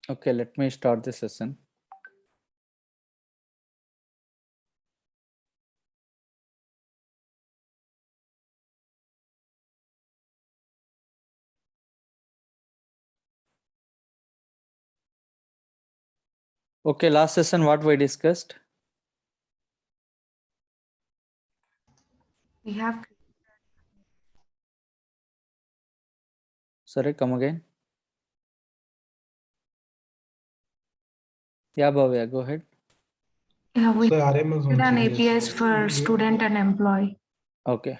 Okay, let me start the session. Okay, last session what we discussed? We have Sorry, come again. Yeah, Bhavya, go ahead. we So RMS created an also, yes. APIs for student and employee. Okay.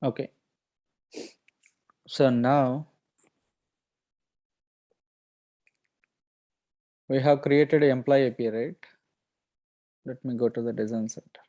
Okay. So now we have created an employee API, right? Let me go to the design center.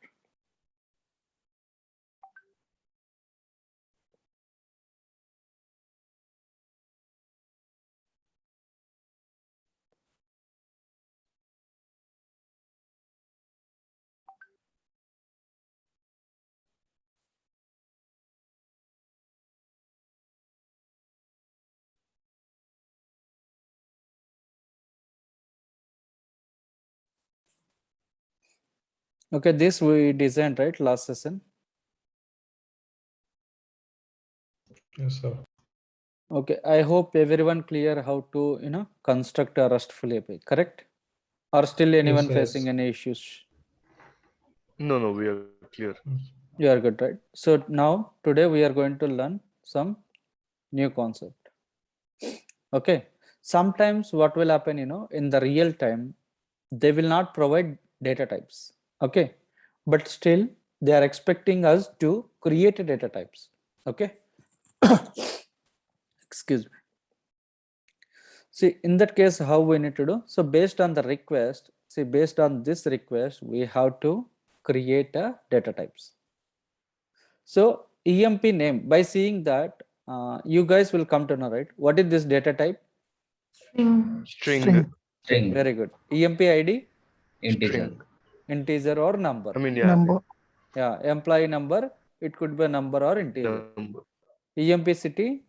Okay, this we designed, right, last session. Yes, sir. Okay, I hope everyone clear how to, construct a RESTful API, correct? Or still anyone Yes, facing yes. any issues? No, we are clear. You are good, right? So now today we are going to learn some new concept. Okay. Sometimes what will happen, in the real time, they will not provide data types. Okay. But still they are expecting us to create data types. Okay. Excuse me. See, in that case, how we need to do? So based on the request, see, based on this request, we have to create a data types. So EMP name, by seeing that, you guys will come to know, right? What is this data type? String. String, Very good. EMP ID? integer, String. Integer or number. I mean, yeah. number, Yeah, employee number, it could be a number or integer. Number. EMP city,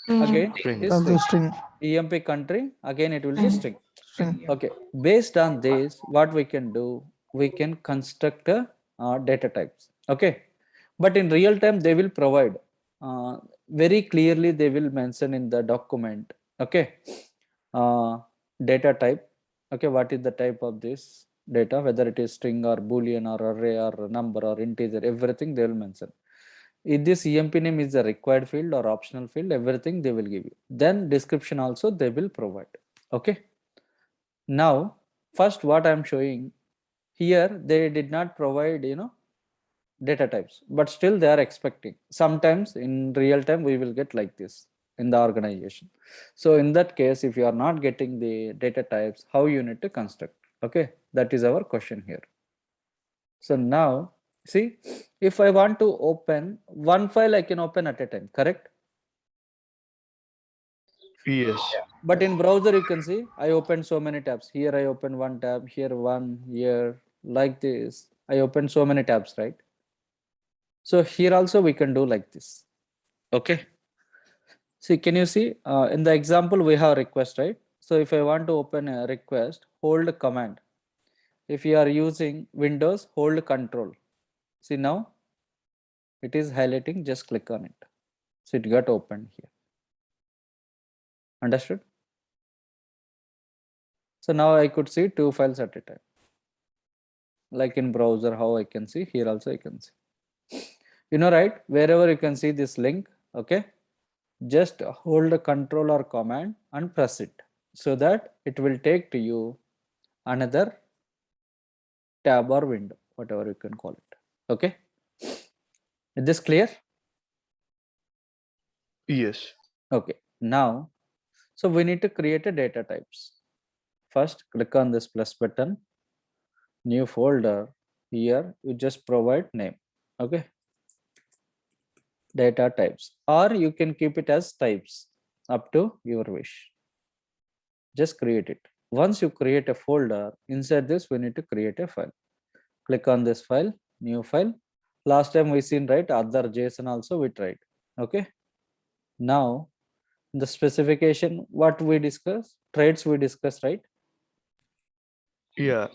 String. again String. is also string. string, EMP country, again it will be String. string. string. Okay, based on this, what we can do, we can construct a data types. Okay, but in real time they will provide very clearly, they will mention in the document. Okay, data type. Okay, what is the type of this data, whether it is string or boolean or array or number or integer, everything they will mention. If this EMP name is a required field or optional field, everything they will give you. Then description also they will provide. Okay. Now, first what I am showing here, they did not provide, data types, but still they are expecting. Sometimes in real time, we will get like this in the organization. So in that case, if you are not getting the data types, how you need to construct? Okay, that is our question here. So now, see, if I want to open one file, I can open at a time, correct? Yes. But in browser, you can see I opened so many tabs. Here I open one tab, here one, here like this. I opened so many tabs, right? So here also we can do like this. Okay. See, can you see in the example we have request, right? So if I want to open a request, hold command. If you are using Windows, hold control. See now it is highlighting, just click on it. So it got opened here. Understood? So now I could see two files at a time. Like in browser, how I can see, here also I can see. Right, wherever you can see this link, okay, just hold the control or command and press it so that it will take to you another tab or window, whatever you can call it. Okay, is this clear? Yes. Okay, now, so we need to create a data types. First, click on this plus button, new folder. Here you just provide name. Okay, data types, or you can keep it as types, up to your wish. Just create it. Once you create a folder, inside this we need to create a file. Click on this file, new file. Last time we seen, right, other JSON also we tried. Okay. Now the specification, what we discussed, traits we discussed, right? Yeah.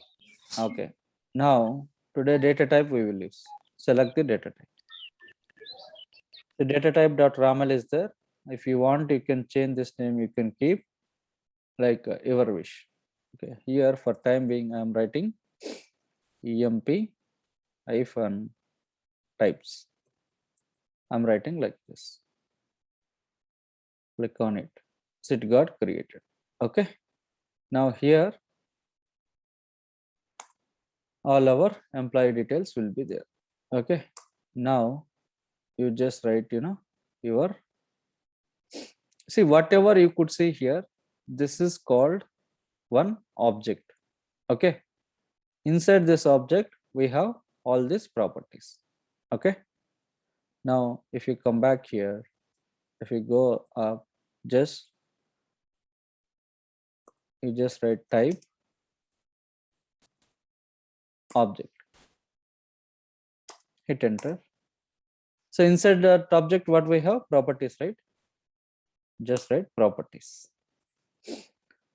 Okay. Now today data type we will use. Select the data type. The data type dot ramal is there. If you want, you can change this name, you can keep like your wish. Okay, here for time being I am writing emp hyphen types. I'm writing like this. Click on it. So it got created. Okay. Now here all our employee details will be there. Okay. Now you just write, your, see, whatever you could see here, this is called one object. Okay. Inside this object we have all these properties. Okay. Now if you come back here, if you go up, just you just write type object, hit enter. So inside that object what we have, properties, right? Just write properties.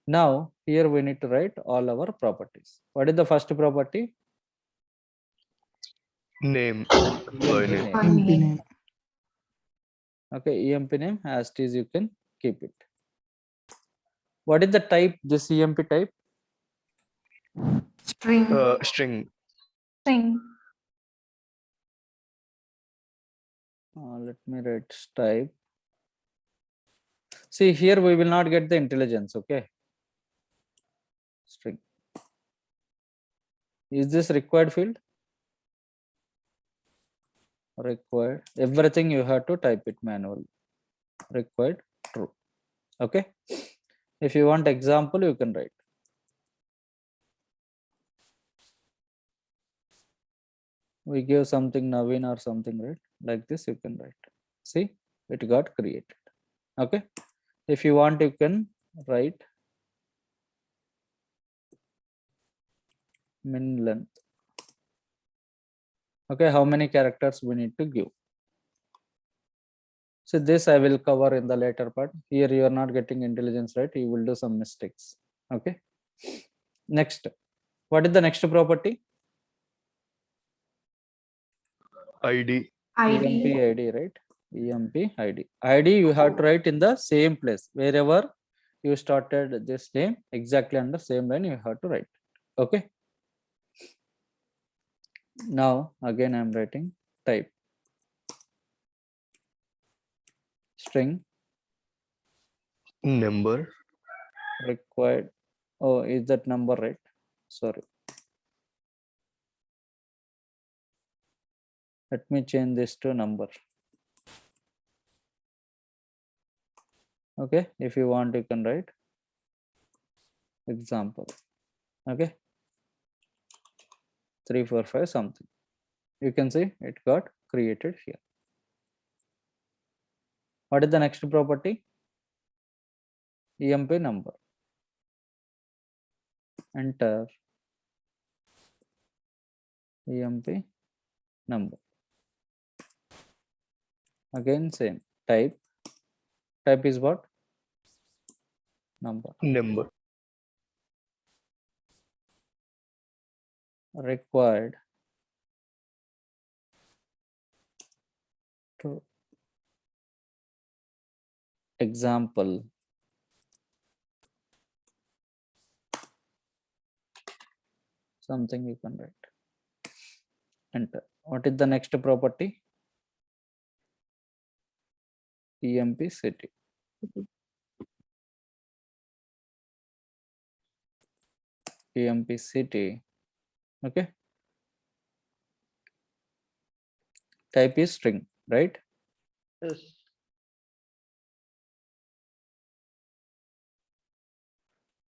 Now here we need to write all our properties. What is the first property? Name. EMP Employee name. name. Employee name. Okay, EMP name as it is, you can keep it. What is the type, this EMP type? String. String. String. Let me write type. See here we will not get the intelligence. Okay, string. Is this required field? Required. Everything you have to type it manually. Required true. Okay. If you want example, you can write. We give something Naveen or something, right? Like this you can write. See, it got created. Okay. If you want, you can write min length. Okay, how many characters we need to give? So this I will cover in the later part. Here you are not getting intelligence, right? You will do some mistakes. Okay. Next, what is the next property? ID. EMP ID. ID, right? EMP ID. ID you have to write in the same place. Wherever you started this name, exactly under same line you have to write. Okay. Now again I am writing type string Number. required. Oh, is that number right? Sorry. Let me change this to number. Okay, if you want, you can write example. Okay, 3 4 5 something. You can see it got created here. What is the next property? EMP number. Enter EMP number. Again same type. Type is what? Number. Number. Required to example. Something you can write. Enter. What is the next property? EMP city. EMP city. Okay. Type is string, right? Yes.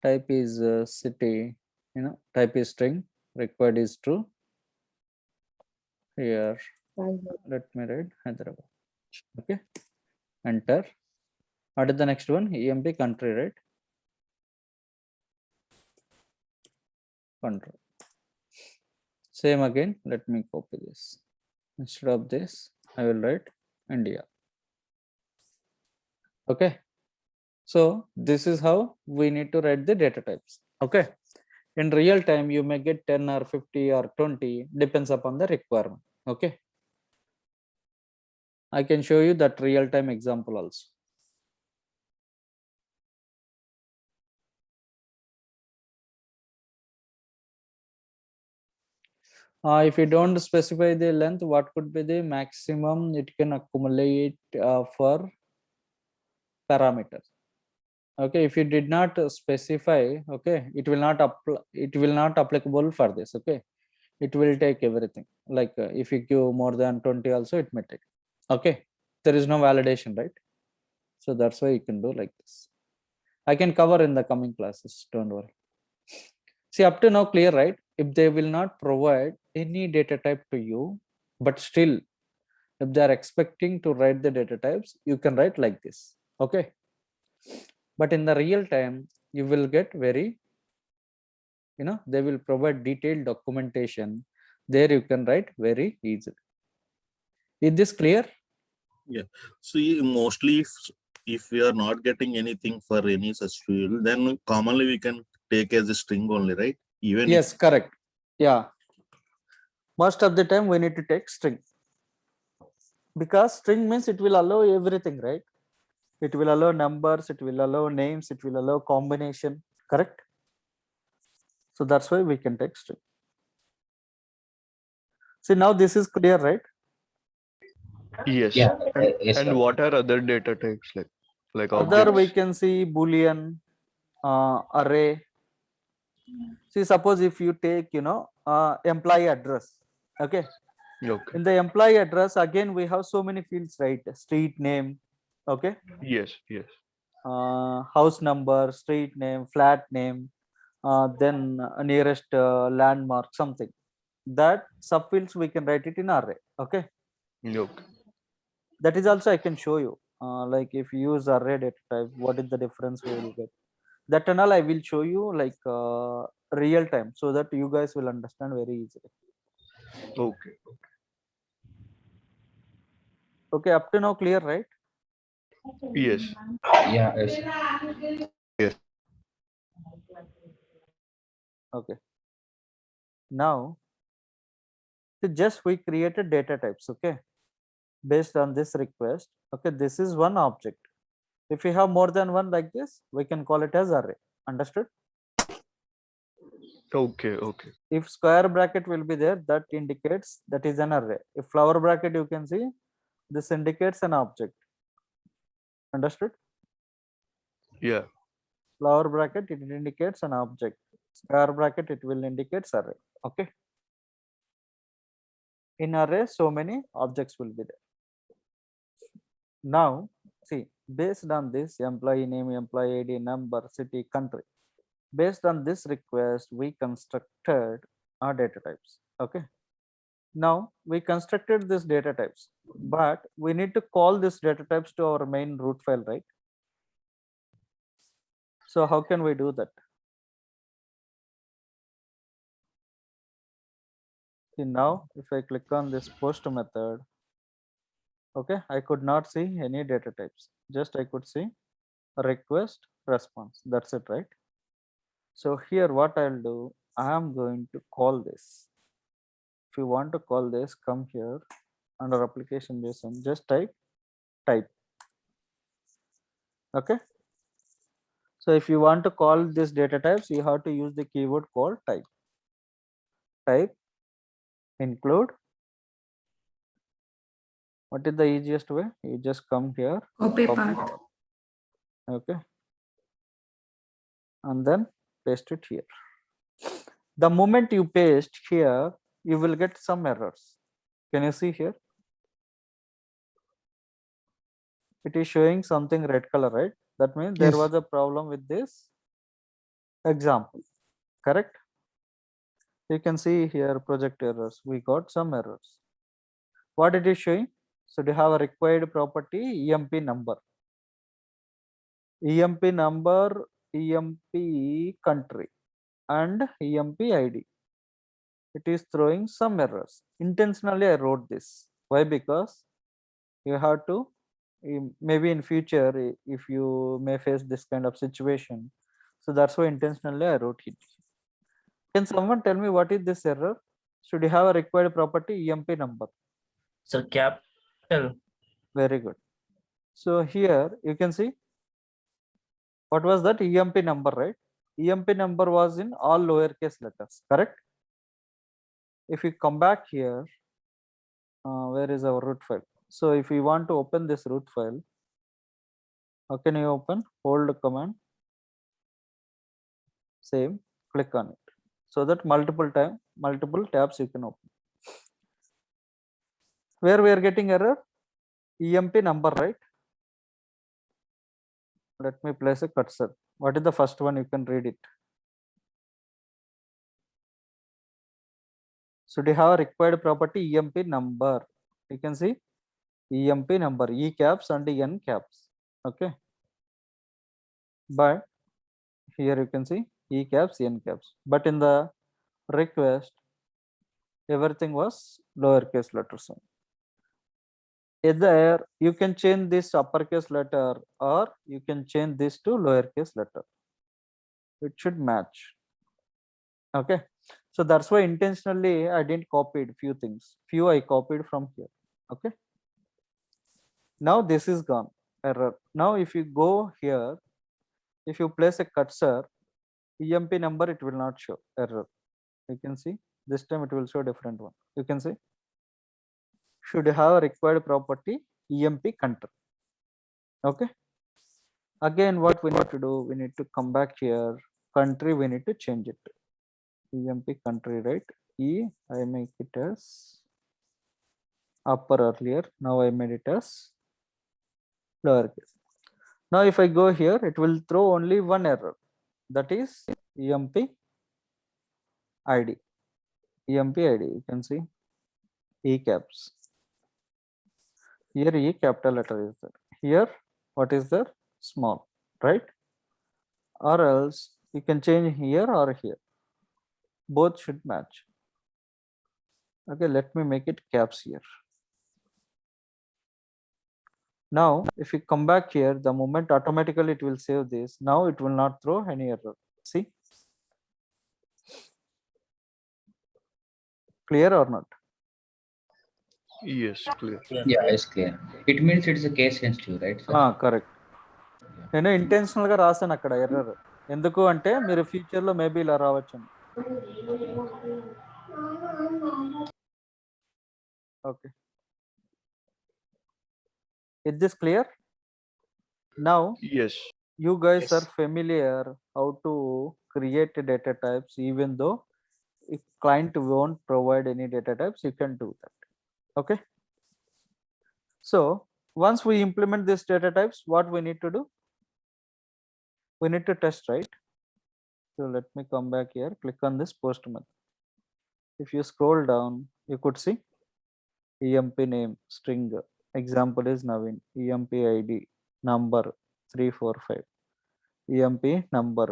Type is city. Type is string. Required is true. Here, let me write Hyderabad. Okay, enter. What is the next one? EMP country, right? Control. Same again. Let me copy this. Instead of this, I will write India. Okay. So this is how we need to write the data types. Okay. In real time, you may get 10 or 50 or 20, depends upon the requirement. Okay. I can show you that real time example also. If you don't specify the length, what could be the maximum it can accumulate for parameters? Okay, if you did not specify, okay, it will not applicable for this. Okay, it will take everything. Like if you give more than 20 also, it may take. Okay, there is no validation, right? So that's why you can do like this. I can cover in the coming classes, don't worry. See, up to now clear, right? If they will not provide any data type to you, but still if they are expecting to write the data types, you can write like this. Okay, but in the real time you will get very, they will provide detailed documentation. There you can write very easily. Is this clear? See, mostly if we are not getting anything for any such field, then commonly we can take as a string only, right? Even Yes, correct. Yeah, most of the time we need to take string, because string means it will allow everything, right? It will allow numbers, it will allow names, it will allow combination, correct? So that's why we can take string. See, now this is clear, right? Yes. Yeah, yes, And sir. what are other data types like Other we objects? can see boolean, array. See, suppose if you take, employee address. Okay, Okay. in the employee address, again we have so many fields, right? Street name, okay, Yes. Yes. house number, street name, flat name, then nearest landmark, something. That subfields we can write it in array. Okay, Okay. that is also I can show you. Like if you use array data type, what is the difference we will get? That and all I will show you like real time, so that you guys will understand very easily. Okay. Okay, up to now clear, right? Yes. Yeah, yes. Okay. Now, just we created data types. Okay, based on this request. Okay, this is one object. If we have more than one like this, we can call it as array. Understood? Okay. Okay. If square bracket will be there, that indicates that is an array. If flower bracket, you can see this indicates an object. Understood? Yeah. Flower bracket, it indicates an object. Square bracket, it will indicate array. Okay. In array, so many objects will be there. Now, see, based on this employee name, employee ID, number, city, country, based on this request, we constructed our data types. Okay. Now we constructed this data types, but we need to call this data types to our main root file, right? So how can we do that? See, now if I click on this post method, okay, I could not see any data types. Just I could see a request response. That's it, right? So here what I'll do, I am going to call this. If you want to call this, come here under application JSON, just type. Okay. So if you want to call this data types, you have to use the keyword called type. Type include. What is the easiest way? You just come here, Copy copy, path. okay, and then paste it here. The moment you paste here, you will get some errors. Can you see here? It is showing something red color, right? That means there Yes. was a problem with this example, correct? You can see here project errors. We got some errors. What it is showing? should have a required property EMP number. EMP number, EMP country, and EMP ID. It is throwing some errors. Intentionally, I wrote this. Why? Because you have to, maybe in future, if you may face this kind of situation. So that's why intentionally I wrote it. Can someone tell me what is this error? Should you have a required property EMP number? So capital. Very good. So here you can see what was that EMP number, right? EMP number was in all lowercase letters, correct? If we come back here, where is our root file? So if we want to open this root file, how can you open? Hold command, same, click on it, so that multiple tabs you can open. Where we are getting error? EMP number, right? Let me place a cursor. What is the first one? You can read it. So do you have a required property EMP number? You can see EMP number, E caps and N caps. Okay. But here you can see E caps, N caps. But in the request, everything was lowercase letters. Either you can change this to uppercase letter or you can change this to lowercase letter. It should match. Okay. So that's why intentionally I didn't copy few things. Few I copied from here. Okay. Now this is gone. Error. Now if you go here, if you place a cursor, EMP number, it will not show error. You can see this time it will show different one. You can see should have a required property EMP country. Okay. Again, what we need to do, we need to come back here. Country, we need to change it. EMP country, right? E, I make it as upper earlier. Now I made it as lowercase. Now if I go here, it will throw only one error. That is EMP ID. EMP ID, you can see E caps. Here E capital letter is there. Here, what is there? Small, right? Or else you can change here or here. Both should match. Okay, let me make it caps here. Now, if you come back here, the moment automatically it will save this. Now it will not throw any error. See? Clear or not? Yes, clear. Yeah, it's clear. It means it's a case sensitive, right, sir? Correct. నేను intentional గా రాసాను అక్కడ error. ఎందుకు అంటే మీరు future లో maybe ఇలా రావచ్చు. Okay. Is this clear? Now Yes. you guys Yes. are familiar how to create data types, even though if client won't provide any data types, you can do that. Okay. So once we implement these data types, what we need to do? We need to test, right? So let me come back here, click on this post method. If you scroll down, you could see EMP name string, example is Naveen, EMP ID number 345, EMP number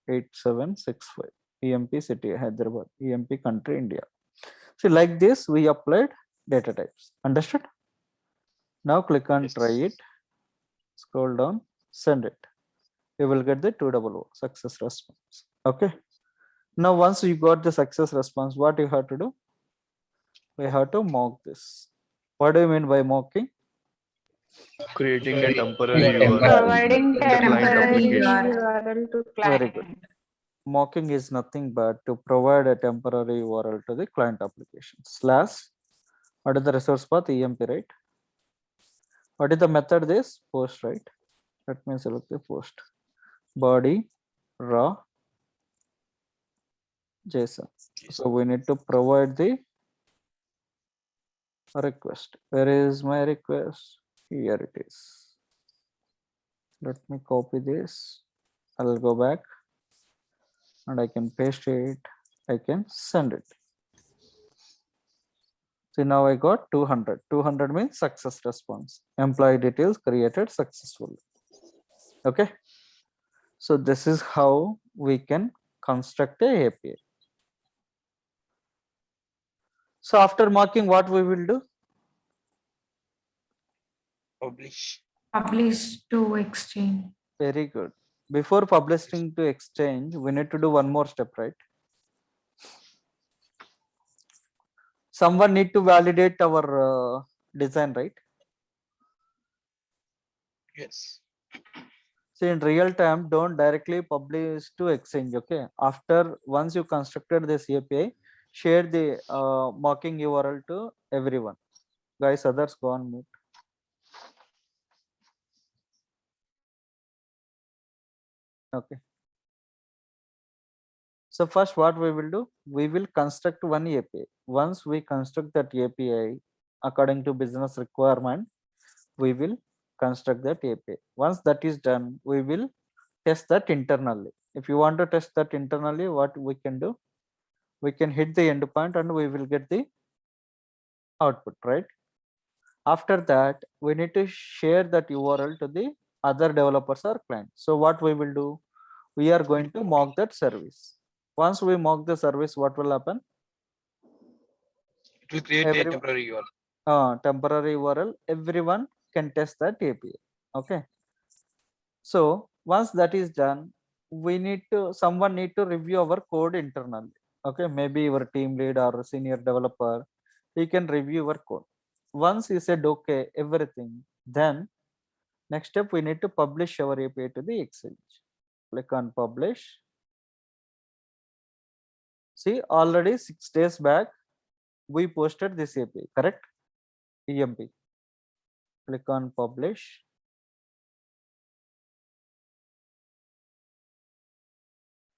8765, EMP city Hyderabad, EMP country India. So like this we applied data types. Understood? Now click on Yes. try it, scroll down, send it. You will get the 200 success response. Okay. Now once you got the success response, what you have to do? We have to mock this. What do you mean by mocking? Creating a temporary Yeah, URL. Providing in the client temporary application. URL to Very client. good. Mocking is nothing but to provide a temporary URL to the client application. Slash, what is the resource path? EMP, right? What is the method? This post, right? Let me select the post. Body raw JSON. So we need to provide the request. Where is my request? Here it is. Let me copy this. I'll go back and I can paste it. I can send it. So now I got 200. 200 means success response. Employee details created successfully. Okay. So this is how we can construct a API. So after marking, what we will do? Publish. Publish to exchange. Very good. Before publishing to exchange, we need to do one more step, right? Someone need to validate our design, right? Yes. So in real time, don't directly publish to exchange. Okay. After once you constructed this API, share the mocking URL to everyone. Guys, others go on mute. Okay. So first what we will do, we will construct one API. Once we construct that API according to business requirement, we will construct that API. Once that is done, we will test that internally. If you want to test that internally, what we can do, we can hit the endpoint and we will get the output, right? After that, we need to share that URL to the other developers or clients. So what we will do, we are going to mock that service. Once we mock the service, what will happen? It will create a Every- temporary URL. Temporary URL, everyone can test that API. Okay. So once that is done, we need to, someone need to review our code internally. Okay, maybe your team lead or senior developer, he can review our code. Once he said okay, everything, then next step we need to publish our API to the exchange. Click on publish. See, already 6 days back we posted this API, correct? EMP. Click on publish.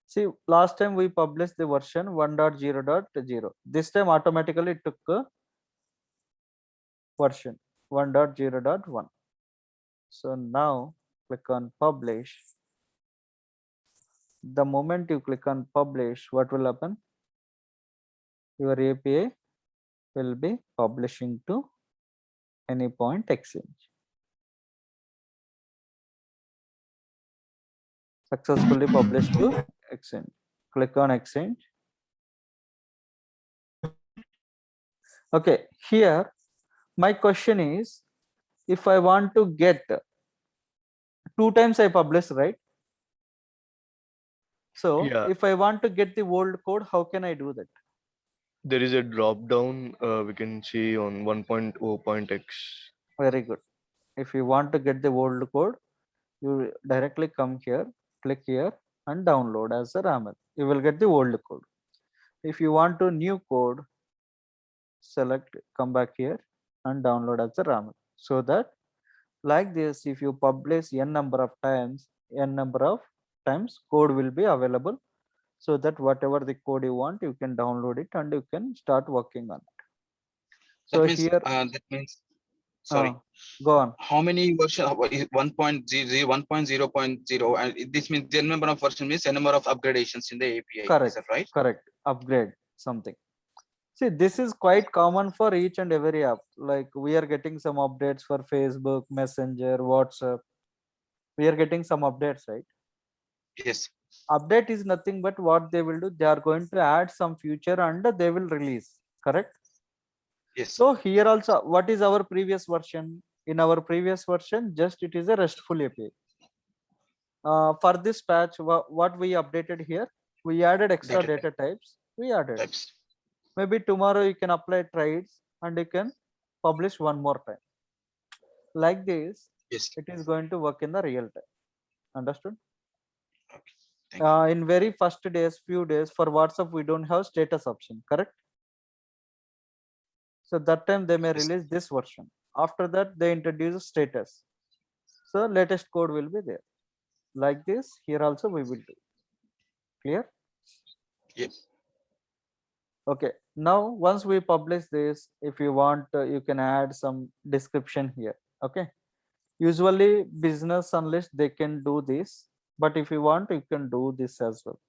See, last time we published the version 1.0.0. This time automatically it took a version 1.0.1. So now click on publish. The moment you click on publish, what will happen? Your API will be publishing to Anypoint Exchange. Successfully published to Exchange. Click on Exchange. Okay, here my question is, if I want to get 2 times I publish, right? So Yeah. if I want to get the old code, how can I do that? There is a drop down we can see on 1.0.x. Very good. If you want to get the old code, you directly come here, click here and download as a YAML. You will get the old code. If you want to new code, select, come back here and download as a YAML. So that like this, if you publish n number of times, code will be available, so that whatever the code you want, you can download it and you can start working on it. So That means, here, that means, sorry, go on. how many version is 1.0, 1.0.0, and this means the number of version means the number of upgradations in the API. Correct. Is that right? Correct. Upgrade something. See, this is quite common for each and every app. Like we are getting some updates for Facebook, Messenger, WhatsApp. We are getting some updates, right? Yes. Update is nothing but what they will do. They are going to add some feature and they will release. Correct? Yes. So here also, what is our previous version? In our previous version, just it is a RESTful API. For this patch, what we updated here, we added extra Data data types. We added. types. Maybe tomorrow you can apply trades and you can publish one more time. Like this, Yes. it is going to work in the real time. Understood? Thank you. In very first days, few days for WhatsApp, we don't have status option, correct? So that time they may Yes. release this version. After that, they introduce status. So latest code will be there. Like this, here also we will do. Clear? Yes. Okay. Now, once we publish this, if you want, you can add some description here. Okay. Usually business analysts, they can do this, but if you want, you can do this as well.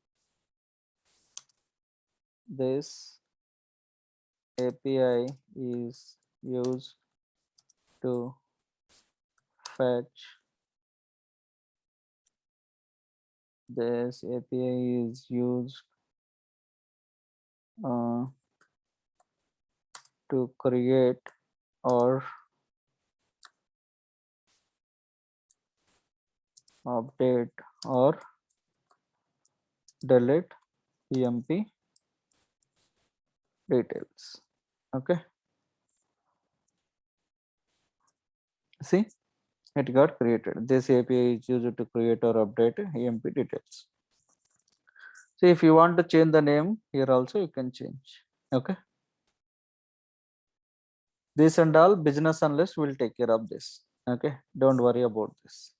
This API is used to fetch. This API is used to create or update or delete EMP details. Okay. See, it got created. This API is used to create or update EMP details. So if you want to change the name here also you can change. Okay. This and all business analyst will take care of this. Okay. Don't worry about this.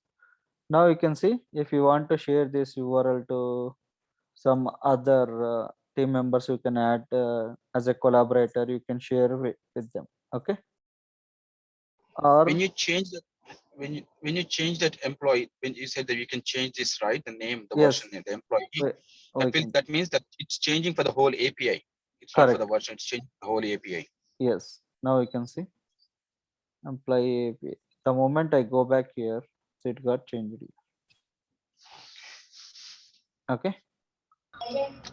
Now you can see if you want to share this URL to some other team members, you can add as a collaborator, you can share with them. Okay. Or When you change that, when you change that employee, when you said that you can change this, right? The name, the yes, version, and the employee. we can, That means that it's changing for the whole API. It's not for correct. the version. It's changing the whole API. Yes. Now you can see employee API. The moment I go back here, so it got changed. Here. Okay.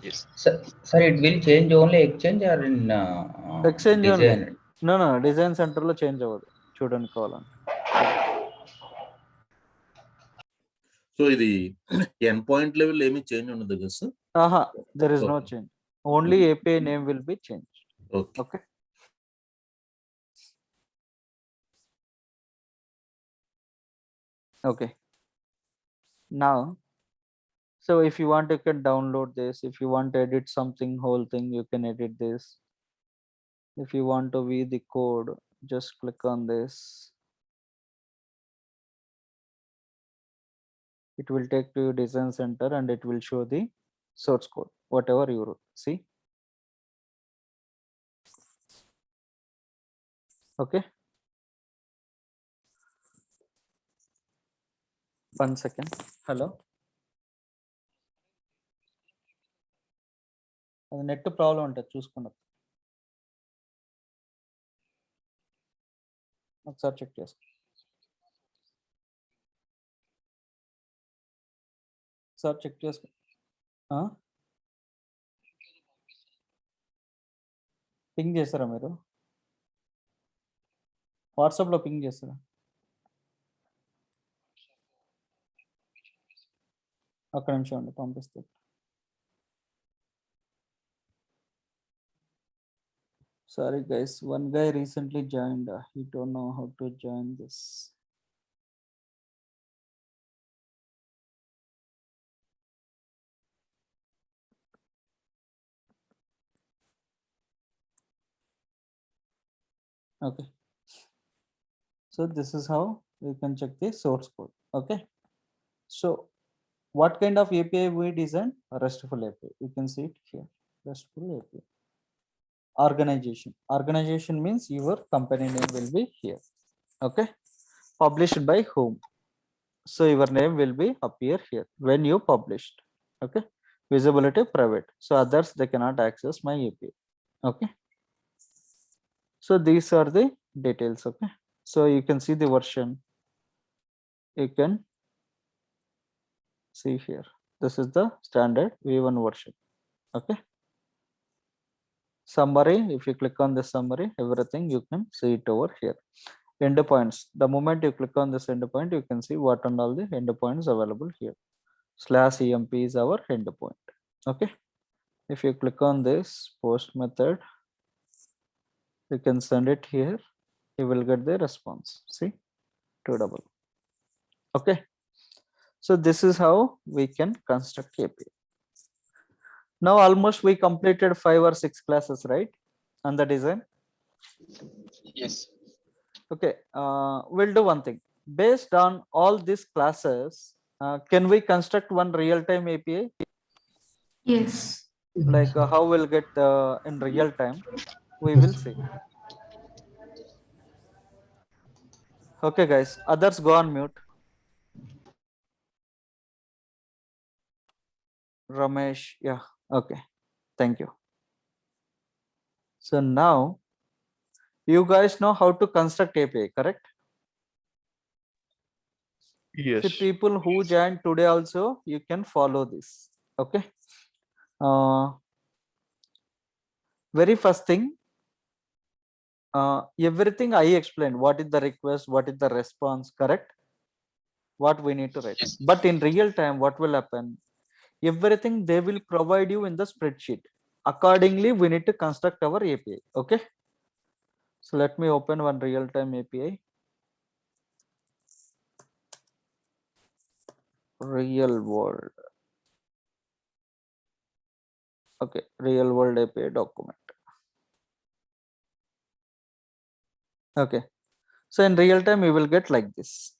Yes. Sir, it will change only exchange or in Exchange only. design? No, design center lo change avadu. Chudani కావాలంటే. So ఇది end point level ఏమీ change ఉండదు కదా sir? Aha, there is no Okay. change. Only API name will be changed. Okay. Okay. Okay. Now, so if you want, you can download this. If you want to edit something, whole thing, you can edit this. If you want to view the code, just click on this. It will take to your design center and it will show the source code, whatever you wrote. See? Okay. 1 second. Hello. అది net problem ఉంటుంది చూసుకున్నది ఒకసారి check చేసుకో ఒకసారి check చేసుకో ping చేస్తారా మీరు వాట్సాప్లో ping చేస్తారా ఒక్క నిమిషం అండి పంపిస్తాను Sorry guys, one guy recently joined. He don't know how to join this. Okay. So this is how you can check the source code. Okay. So what kind of API we design? A RESTful API. You can see it here. RESTful API. Organization means your company name will be here. Okay. Published by whom? So your name will be appear here when you published. Okay. Visibility private. So others they cannot access my API. Okay. So these are the details. Okay. So you can see the version. You can see here. This is the standard V1 version. Okay. Summary. If you click on the summary, everything you can see it over here. Endpoints. The moment you click on this endpoint, you can see what and all the endpoints available here. /emp is our endpoint. Okay. If you click on this post method, you can send it here. You will get the response. See, 2 double. Okay. So this is how we can construct API. Now almost we completed 5 or 6 classes, right? On the design. Yes. Okay. We'll do one thing. Based on all these classes, can we construct one real-time API? Yes. Like how we'll get in real time? We will see. Okay, guys. Others go on mute. Ramesh, yeah, okay, thank you. So now you guys know how to construct API, correct? Yes. The people who joined today also, you can follow this. Okay. Very first thing, everything I explained, what is the request, what is the response, correct? What we need to write. Yes. But in real time, what will happen? Everything they will provide you in the spreadsheet. Accordingly, we need to construct our API. Okay. So let me open one real-time API. Real world. Okay, real world API document. Okay. So in real time, you will get like this.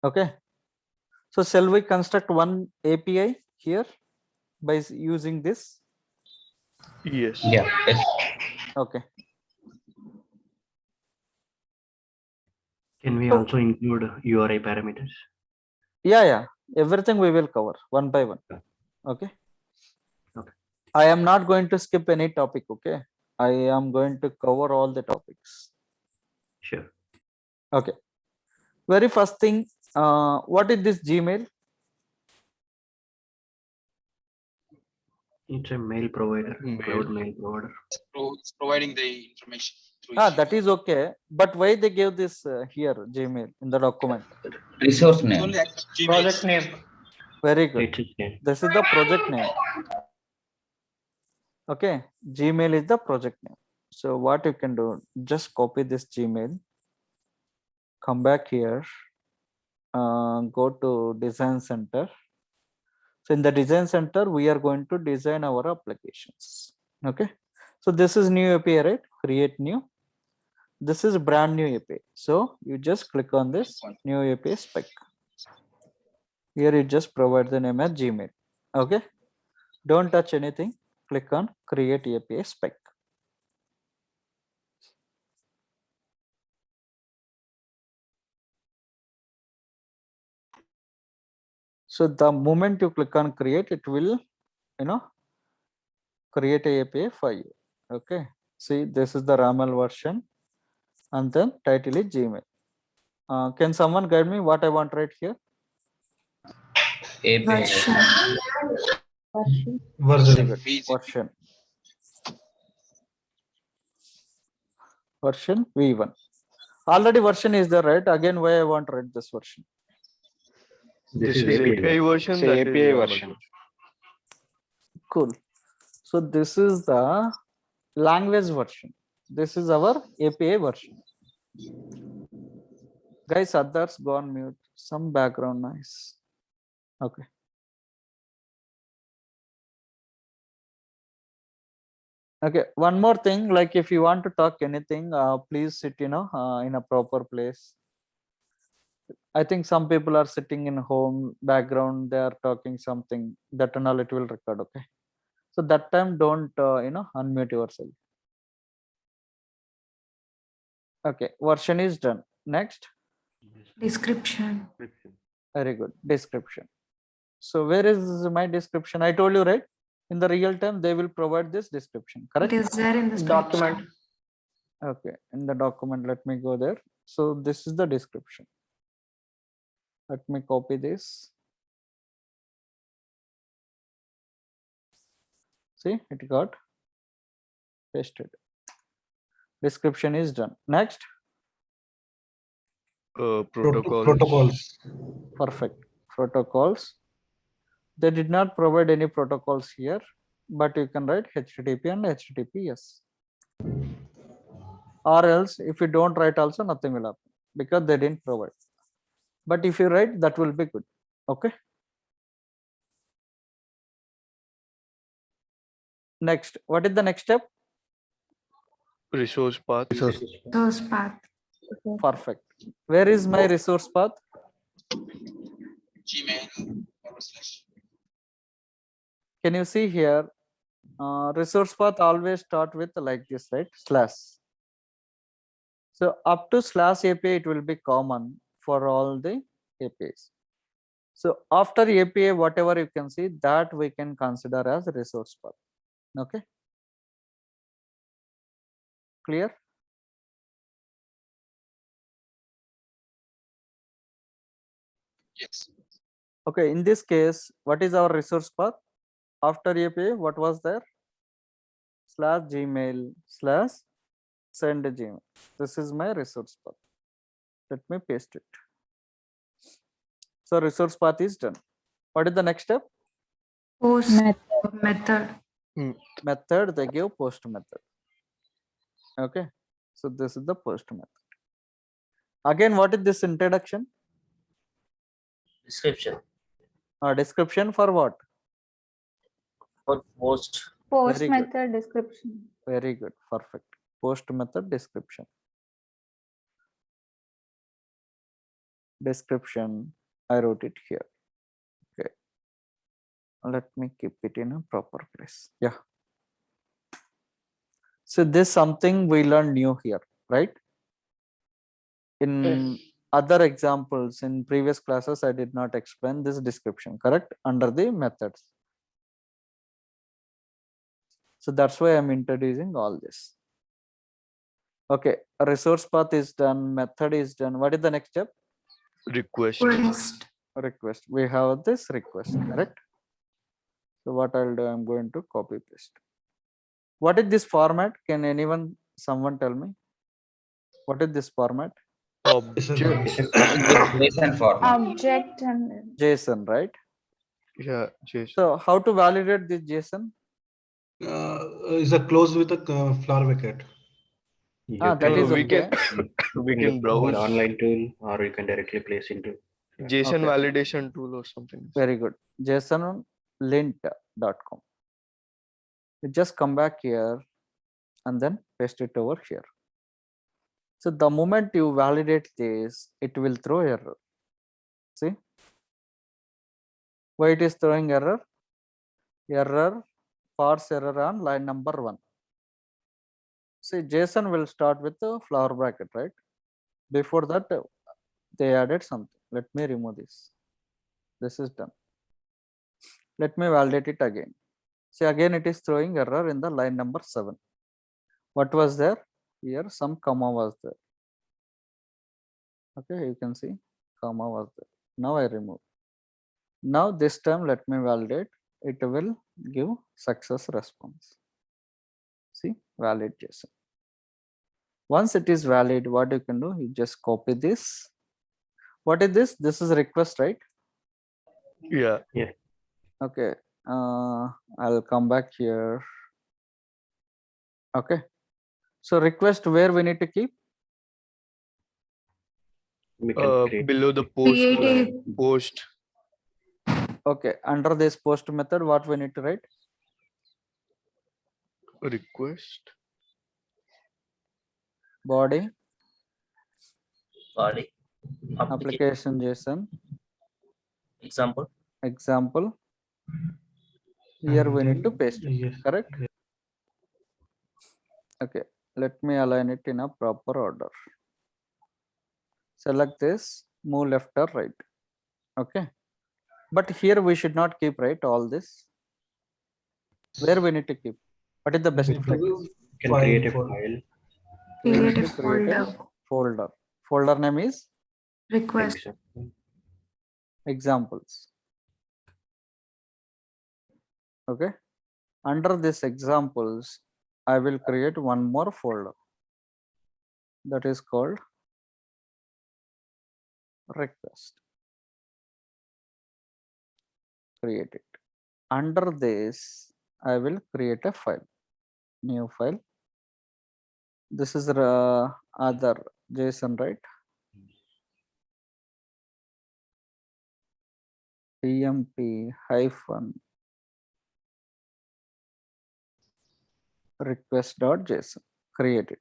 Okay. So shall we construct one API here by using this? Yes. Yeah. Yes. Okay. Can we So- also include URI parameters? Yeah. Everything we will cover one by one. Okay. Okay. I am not going to skip any topic. Okay. I am going to cover all the topics. Sure. Okay. Very first thing, what is this Gmail? It's a mail provider, Mail. cloud mail provider. It's providing the information through That Gmail. is okay. But why they gave this here Gmail in the document? Resource It's name. only access Gmail. Project name. Very good. It's a name. This is the project name. Okay. Gmail is the project name. So what you can do, just copy this Gmail, come back here, go to design center. So in the design center, we are going to design our applications. Okay. So this is new API, right? Create new. This is brand new API. So you just click on this new API spec. Here you just provide the name as Gmail. Okay. Don't touch anything. Click on create API spec. So the moment you click on create, it will, create a API for you. Okay. See, this is the RAML version, and then title is Gmail. Can someone guide me what I want right here? API. Version. Very Version. good. VG. Version. Version V1. Already version is there, right? Again, why I want to write this version? This is API version. Say That is API YAML version. Cool. So this is the language version. This is our API version. Guys, others go on mute. Some background noise. Okay. Okay. One more thing, like if you want to talk anything, please sit, in a proper place. I think some people are sitting in home background. They are talking something. That and all it will record. Okay. So that time don't unmute yourself. Okay. Version is done. Next. Description. Very good. Description. So where is my description? I told you, right? In the real time, they will provide this description, correct? It is there in the Document. spreadsheet. Okay, in the document, let me go there. So this is the description. Let me copy this. See, it got pasted. Description is done. Next, Protocols. Protocols. perfect. Protocols. They did not provide any protocols here, but you can write HTTP and HTTPS. Or else, if you don't write also, nothing will happen because they didn't provide. But if you write, that will be good. Okay. Next, what is the next step? Resource path. Those path. Perfect. Where is my resource path? Gmail. Can you see here? Resource path always start with like this, right? Slash. So up to slash API, it will be common for all the APIs. So after API, whatever you can see, that we can consider as resource path. Okay. Clear? Yes. Okay, in this case, what is our resource path? After API, what was there? /Gmail /send Gmail. This is my resource path. Let me paste it. So resource path is done. What is the next step? Post method. Method, they give post method. Okay. So this is the post method. Again, what is this introduction? Description Description for what? for post. Post Very good. method description. Very good. Perfect. Post method description. Description. I wrote it here. Okay. Let me keep it in a proper place. Yeah. So this something we learned new here, right? In other examples in previous classes, I did not explain this description, correct? Under the methods. So that's why I'm introducing all this. Okay, a resource path is done, method is done. What is the next step? Request. Request. We have this request, correct? So what I'll do, I'm going to copy paste. What is this format? Can someone tell me? What is this format? Object. JSON format. Object and JSON, right? Yeah, JSON. So how to validate this JSON? Is a close with a flower bucket. You That can is we okay. we look can for browse an online tool, or you can directly place into. JSON Okay. validation tool or something. Very good. JSON on lint.com. You just come back here and then paste it over here. So the moment you validate this, it will throw error. See? Why it is throwing error? Error, parse error on line number 1. See, JSON will start with the flower bracket, right? Before that, they added something. Let me remove this. This is done. Let me validate it again. See, again it is throwing error in the line number 7. What was there? Here some comma was there. Okay, you can see comma was there. Now I remove. Now this time let me validate. It will give success response. See, valid JSON. Once it is valid, what you can do? You just copy this. What is this? This is request, right? Yeah. Okay. I'll come back here. Okay. So request where we need to keep? We can create. Below the post Create a line. Post. Okay. Under this post method, what we need to write? Request. Body, Body application JSON, example. example. Here And we need to then- paste it, yes, correct? yes. Okay. Let me align it in a proper order. Select this, move left or right. Okay. But here we should not keep, right, all this. Where we need to keep? What is the best Into practice? the You can file create a folder. file. We need create a to create a folder. folder. Folder name is Request. Example. examples. Okay. Under this examples, I will create one more folder that is called request. Create it. Under this, I will create a file, new file. This is other JSON, right? tmp hyphen request.json. Create it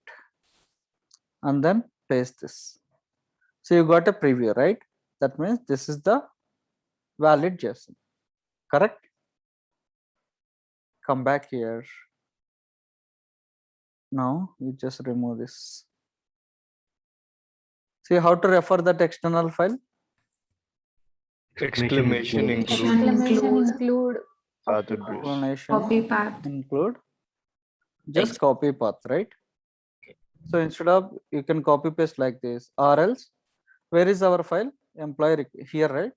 and then paste this. So you got a preview, right? That means this is the valid JSON, correct? Come back here. Now you just remove this. See how to refer that external file? Exclamation include Exclamation include path address. Explanation Copy path. include just copy path, right? So instead of, you can copy paste like this, or else where is our file? Employee here, right?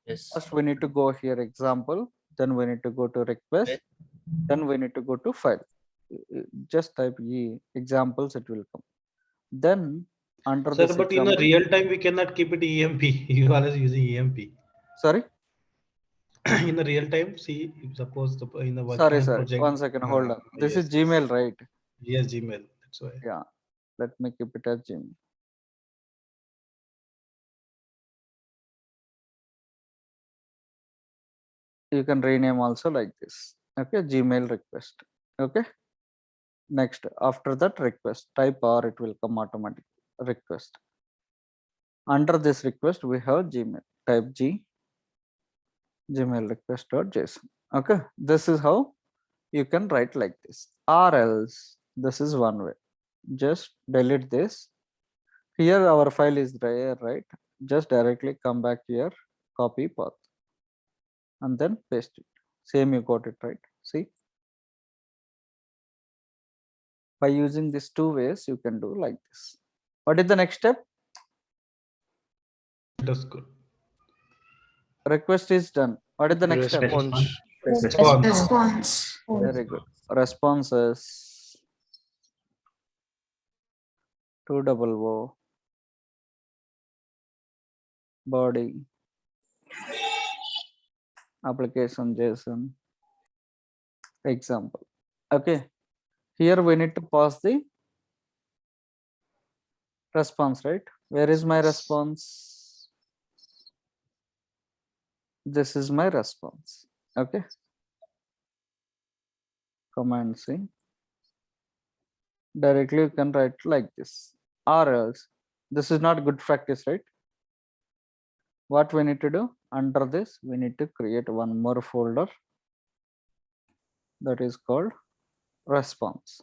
Yes. First we need to go here example, then we need to go to request, Yes. then we need to go to file. Just type E examples, it will come. Then under Sir, this but in a example, real time, we cannot keep it EMP. You are always using EMP. sorry, In the real time, see, if suppose in the working sorry, on sorry, project. one second, hold on. This is yes, Gmail, right? Yes, Gmail. That's why. Yeah, let me keep it as Gmail. You can rename also like this. Okay, Gmail request. Okay. Next, after that request, type or it will come automatic request. Under this request, we have Gmail. Type Gmail request.json. Okay, this is how you can write like this. Or else, this is one way. Just delete this. Here our file is there, right? Just directly come back here, copy path, and then paste it. Same, you got it right. See, by using these two ways, you can do like this. What is the next step? That's good. Request is done. What is the next step? Response. Response. Response. Very good. Responses. 200 body application JSON example. Okay, here we need to pass the response, right? Where is my response? This is my response. Okay, command C. Directly you can write like this, or else this is not good practice, right? What we need to do under this, we need to create one more folder that is called response.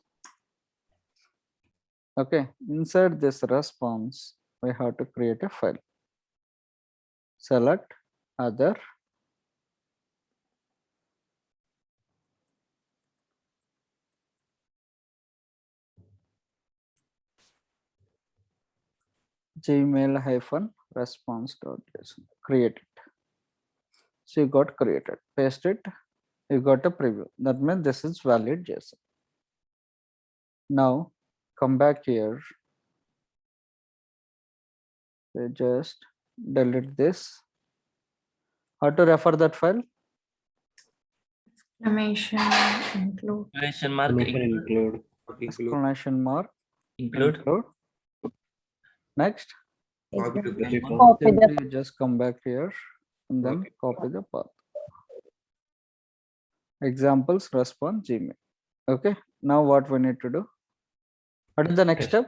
Okay, inside this response, we have to create a file. Select other, gmail-response.json, create it. So you got created, paste it, you got a preview. That means this is valid JSON. Now come back here, we just delete this. How to refer that file? Exclamation include. Exclamation mark Exclamation include. Exclamation mark include. include. Next, Copy simply you just come back here and then copy the path. Examples response Gmail. Okay, now what we need to do? What is the next step?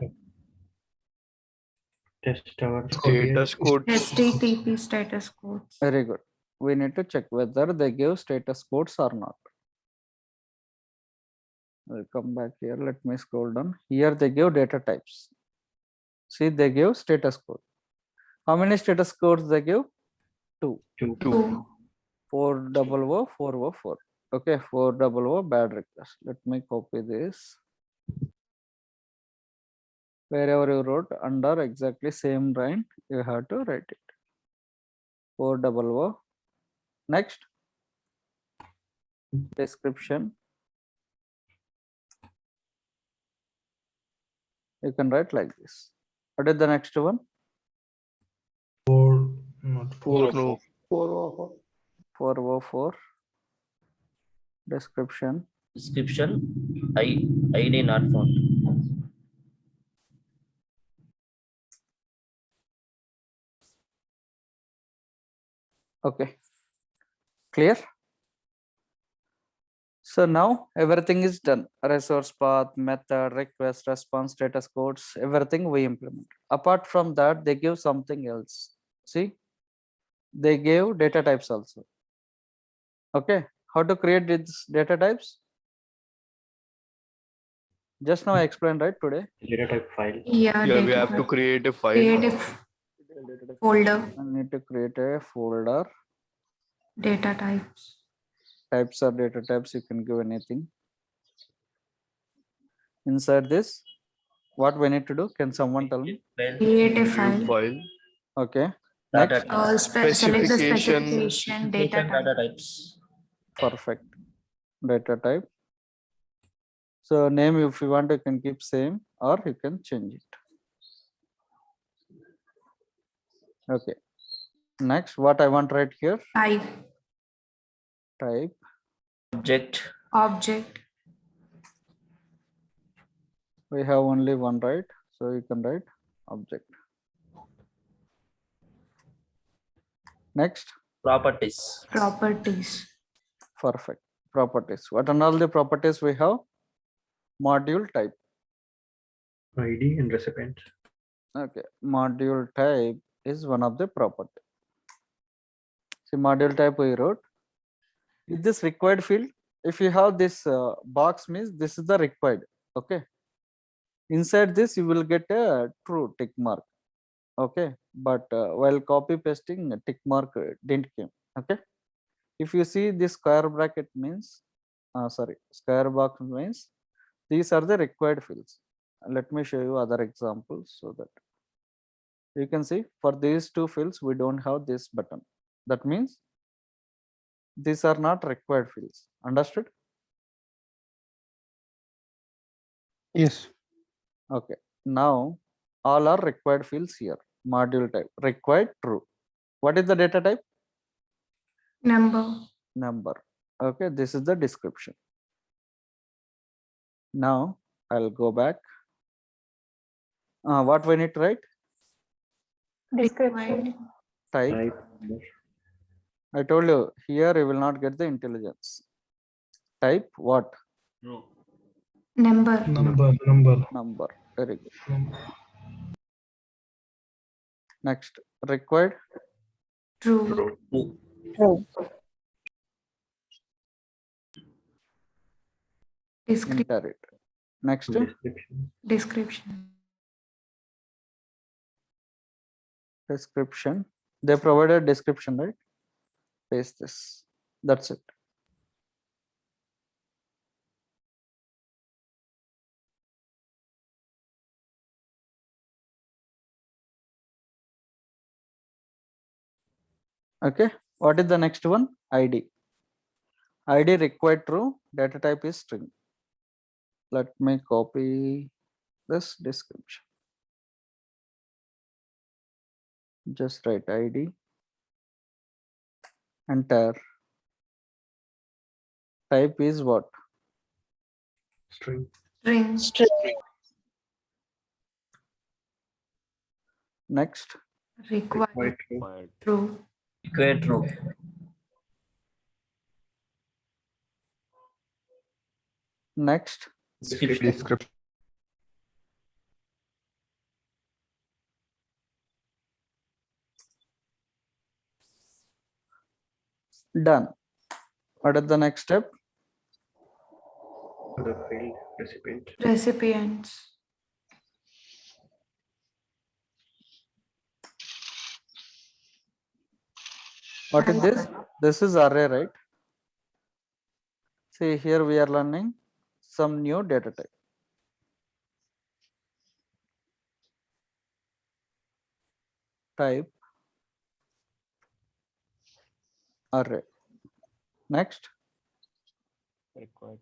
Test our Status code. HTTP status codes. Very good. We need to check whether they give status codes or not. I'll come back here. Let me scroll down. Here they give data types. See, they give status code. How many status codes they give? Two. 400, 404. Okay, 400 bad request. Let me copy this. Wherever you wrote under exactly same line, you have to write it. 400. Next, description. You can write like this. What is the next one? 404. Description. Description. ID not found. Okay, clear? So now everything is done. Resource path, method, request, response, status codes, everything we implement. Apart from that, they give something else. See, they gave data types also. Okay, how to create these data types? Just now I explained, right, today? data type file. Yeah, Yeah, we data have to type. create a file. Create a folder. I need to create a folder. Data types. Types are data types. You can give anything. Inside this, what we need to do? Can someone tell me? File. Create a View file. file. Okay. Data Next. types. Select the Specification. specification data Specification type. data types. Perfect. Data type. So name, if you want, you can keep same or you can change it. Okay. Next, what I want right here, Type. type. Object. Object. We have only one, right? So you can write object. Next, Properties. Properties. perfect. Properties. What are all the properties we have? Module type. ID and recipient. Okay. Module type is one of the property. See, module type we wrote. With this required field, if you have this box, means this is the required. Okay. Inside this, you will get a true tick mark. Okay. But while copy pasting, a tick mark didn't come. Okay. If you see this square bracket means, square box means these are the required fields. Let me show you other examples so that you can see for these two fields, we don't have this button. That means these are not required fields. Understood? Yes. Okay. Now all are required fields here. Module type required true. What is the data type? Number. Number. Okay. This is the description. Now I'll go back. What we need to write? Description. Type. Type. Number. I told you here you will not get the intelligence. Type what? Number. Number. Very good. Next, required. True. True. Description. Enter it. Next, Description. Description. description. They provided description, right? Paste this. That's it. Okay. What is the next one? ID. ID required true. Data type is string. Let me copy this description. Just write ID. Enter. Type is what? String. String. Next. Required. Required true. True. Required true. Next. Description. Done. What is the next step? The field recipient. Recipients. What is this? This is array, right? See, here we are learning some new data type. Type array. Next. Required.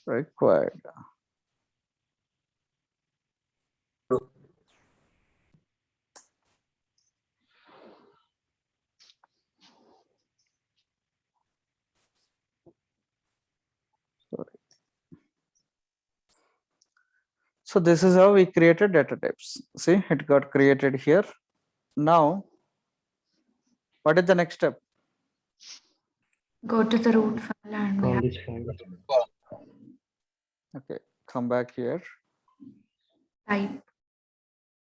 Required. Sorry. So this is how we created data types. See, it got created here. Now, what is the next step? Go to the root file and we Call have this file. Okay, come back here. type.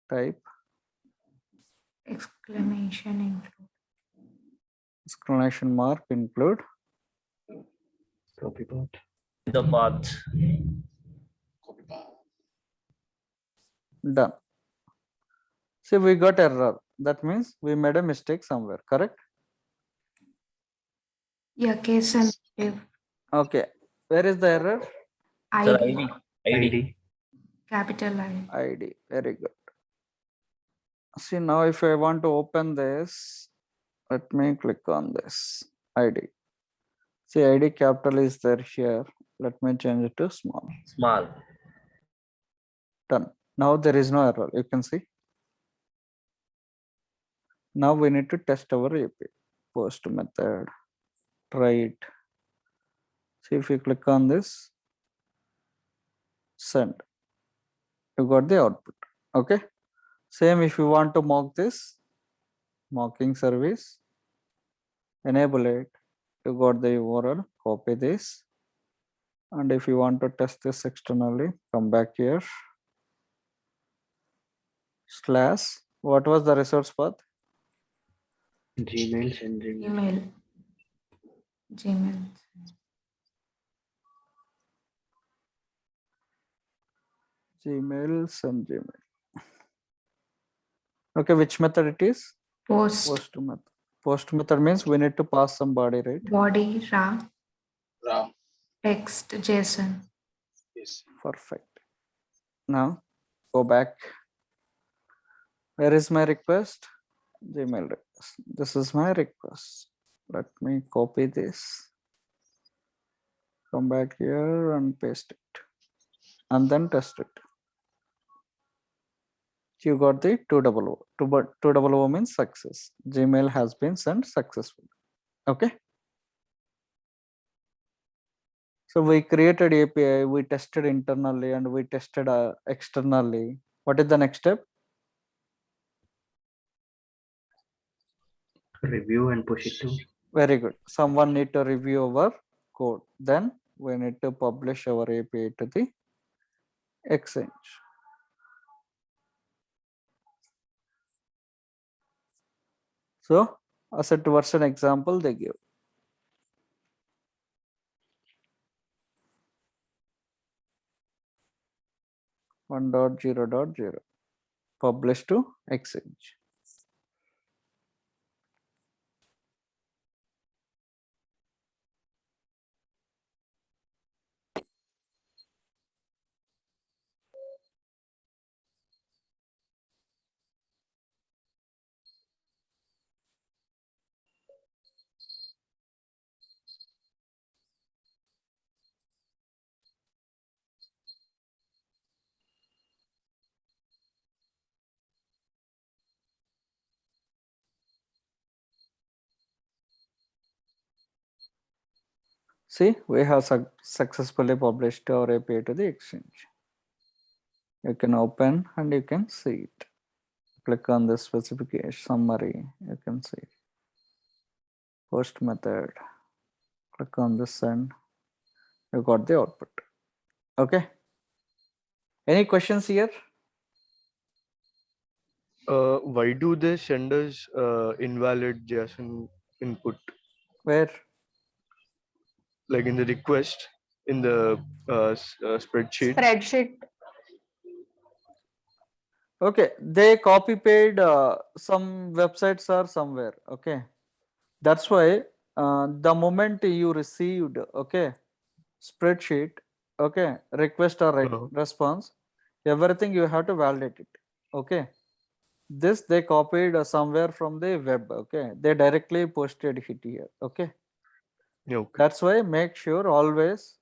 Type Exclamation include. exclamation mark include. Copy path. The path. Done. See, we got error. That means we made a mistake somewhere, correct? Yeah, case sensitive. Okay. Where is the error? Sir, ID. ID. Capital I. ID. Very good. See, now if I want to open this, let me click on this ID. See, ID capital is there here. Let me change it to small. Small. Done. Now there is no error. You can see. Now we need to test our API. Post method. Try it. See if you click on this. Send. You got the output. Okay. Same if you want to mock this. Mocking service. Enable it. You got the URL. Copy this. And if you want to test this externally, come back here. Slash. What was the resource path? Gmail, send Gmail. Gmail. Gmail, send Gmail. Okay, which method it is? Post. Post method. Post method means we need to pass some body, right? Body raw. Raw. Text JSON. Yes. Perfect. Now go back. Where is my request? Gmail request. This is my request. Let me copy this. Come back here and paste it. And then test it. You got the 200. 200 means success. Gmail has been sent successfully. Okay. So we created API, we tested internally and we tested externally. What is the next step? Review and push it to. Very good. Someone need to review our code. Then we need to publish our API to the Exchange. So asset version example they give. One dot zero dot zero. Publish to Exchange. See, we have successfully published our API to the Exchange. You can open and you can see it. Click on the specification summary. You can see post method. Click on this and you got the output. Okay. Any questions here? Why do they send us invalid JSON input? Where? Like in the request in the spreadsheet? Spreadsheet. Okay, they copy paste some websites are somewhere. Okay, that's why the moment you received spreadsheet, request or response, everything you have to validate it. Okay, this they copied somewhere from the web. Okay, they directly posted it here. Okay, Okay. that's why make sure always.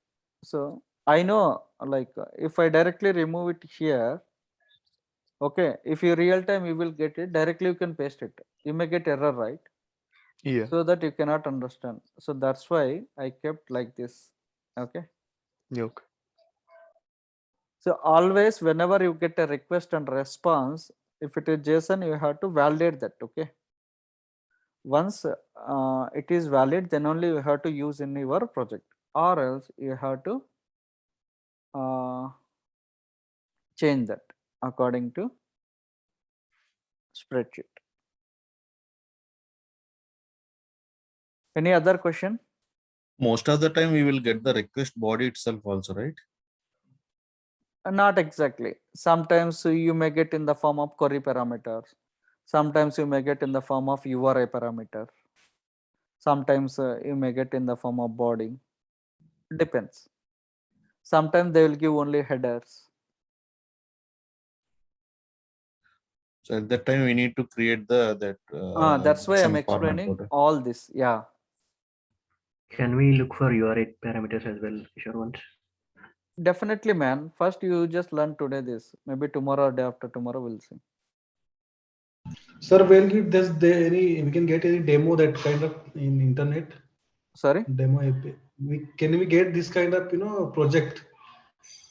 So I know, like if I directly remove it here. Okay, if you real time you will get it directly, you can paste it. You may get error, right? Yeah. So that you cannot understand. So that's why I kept like this. Okay. Okay. So always whenever you get a request and response, if it is JSON, you have to validate that. Okay. Once it is valid, then only you have to use in your project, or else you have to change that according to spreadsheet. Any other question? Most of the time we will get the request body itself also, right? Not exactly. Sometimes you may get in the form of query parameters. Sometimes you may get in the form of URI parameter. Sometimes you may get in the form of body. Depends. Sometimes they will give only headers. So at that time, we need to create that. That's why I'm some format explaining for it. all this. Yeah. Can we look for URI parameters as well, Kishore, once? Definitely, man. First, you just learn today this. Maybe tomorrow or day after tomorrow, we'll see. Sir, when there's any we can get any demo that kind of in internet Sorry? demo API. Can we get this kind of project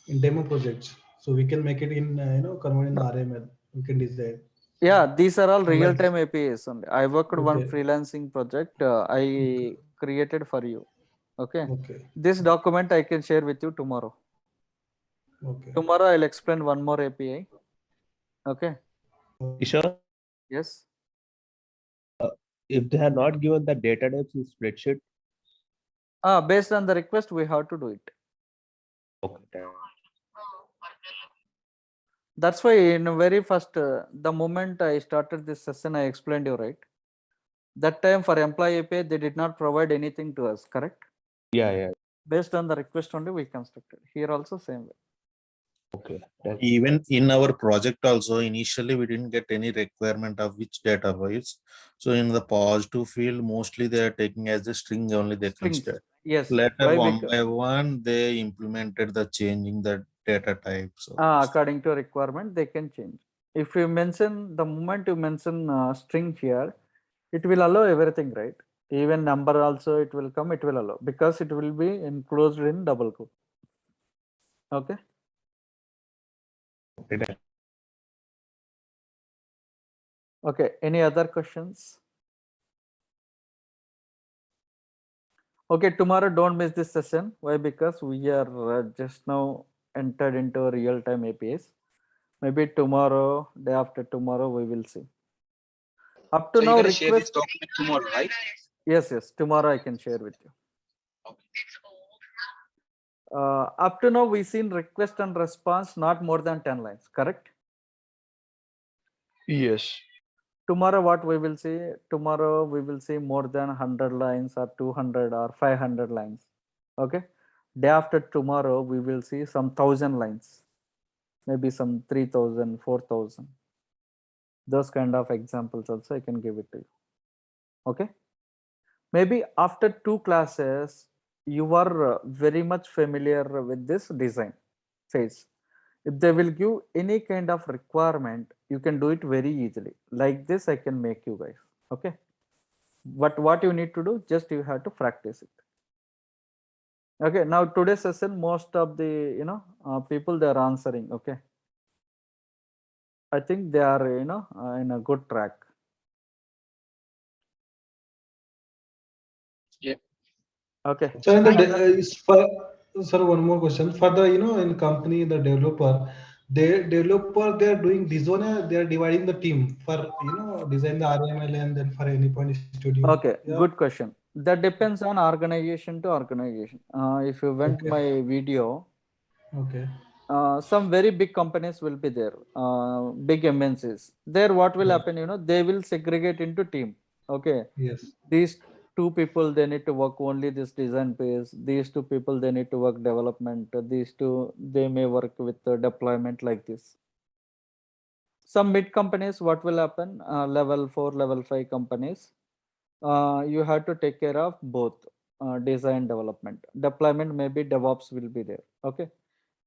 in demo projects so we can make it in convert in RML. We can design. Yeah, these are all Like- real-time APIs only. I worked one Okay. freelancing project I created for you. Okay. Okay. This document I can share with you tomorrow. Okay. Tomorrow I'll explain one more API. Okay. Kishore, Yes. if they have not given the data types in spreadsheet, Based on the request, we have to do it. okay. That's why in the very first, the moment I started this session, I explained you, right? That time for employee API, they did not provide anything to us, correct? Yeah. Based on the request only, we constructed. Here also same way. Okay. Even in our project also, initially we didn't get any requirement of which database. So in the positive field, mostly they are taking as a string only they Strings. consider. Yes. Later, Why? one Because, by one, they implemented the changing the data type. So according to requirement, they can change. If you mention, the moment you mention string here, it will allow everything, right? Even number also it will come, it will allow, because it will be enclosed in double quote. Okay. Okay. Any other questions? Okay. Tomorrow, don't miss this session. Why? Because we are just now entered into real-time APIs. Maybe tomorrow, day after tomorrow, we will see. Up to So now, you're gonna share this request. document tomorrow, right? Yes. Tomorrow I can share with you. Up to now, we've seen request and response not more than 10 lines, correct? Yes. Tomorrow, what we will see? Tomorrow, we will see more than 100 lines or 200 or 500 lines. Okay. Day after tomorrow, we will see some 1,000 lines, maybe some 3,000, 4,000. Those kind of examples also I can give it to you. Okay. Maybe after 2 classes, you are very much familiar with this design phase. If they will give any kind of requirement, you can do it very easily. Like this, I can make you guys. Okay. But what you need to do, just you have to practice it. Okay. Now today's session, most of the people, they are answering. Okay. I think they are in a good track. Yeah. Okay. So in the sir, one more question for the in company the developer, they are doing design, they are dividing the team for design the RML and then for Anypoint Studio. Okay, Yeah. good question. That depends on organization to organization. If you went Okay. my video, Okay. some very big companies will be there, big MNCs. There, what will happen? They will segregate into team. Okay, Yes. these 2 people, they need to work only this design phase. These 2 people, they need to work development. These 2, they may work with the deployment, like this. Some mid companies, what will happen? Level 4, level 5 companies. You have to take care of both design, development, deployment. Maybe DevOps will be there. Okay.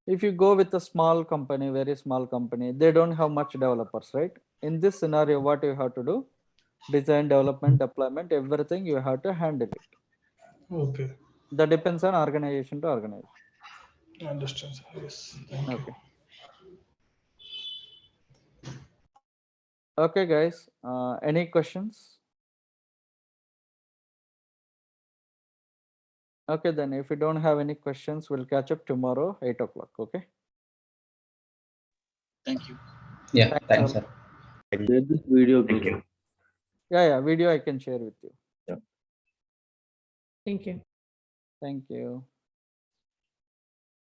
If you go with a small company, very small company, they don't have much developers, right? In this scenario, what you have to do? Design, development, deployment, everything you have to handle it. Okay. That depends on organization to organization. I understand, sir. Yes. Thank you. Okay. Okay, guys. Any questions? Okay, then if you don't have any questions, we'll catch up tomorrow, 8 o'clock. Okay. Thank you. Yeah, thanks, all. sir. Share this video. Thank you. Yeah. Video I can share with you. Thank you. Thank you.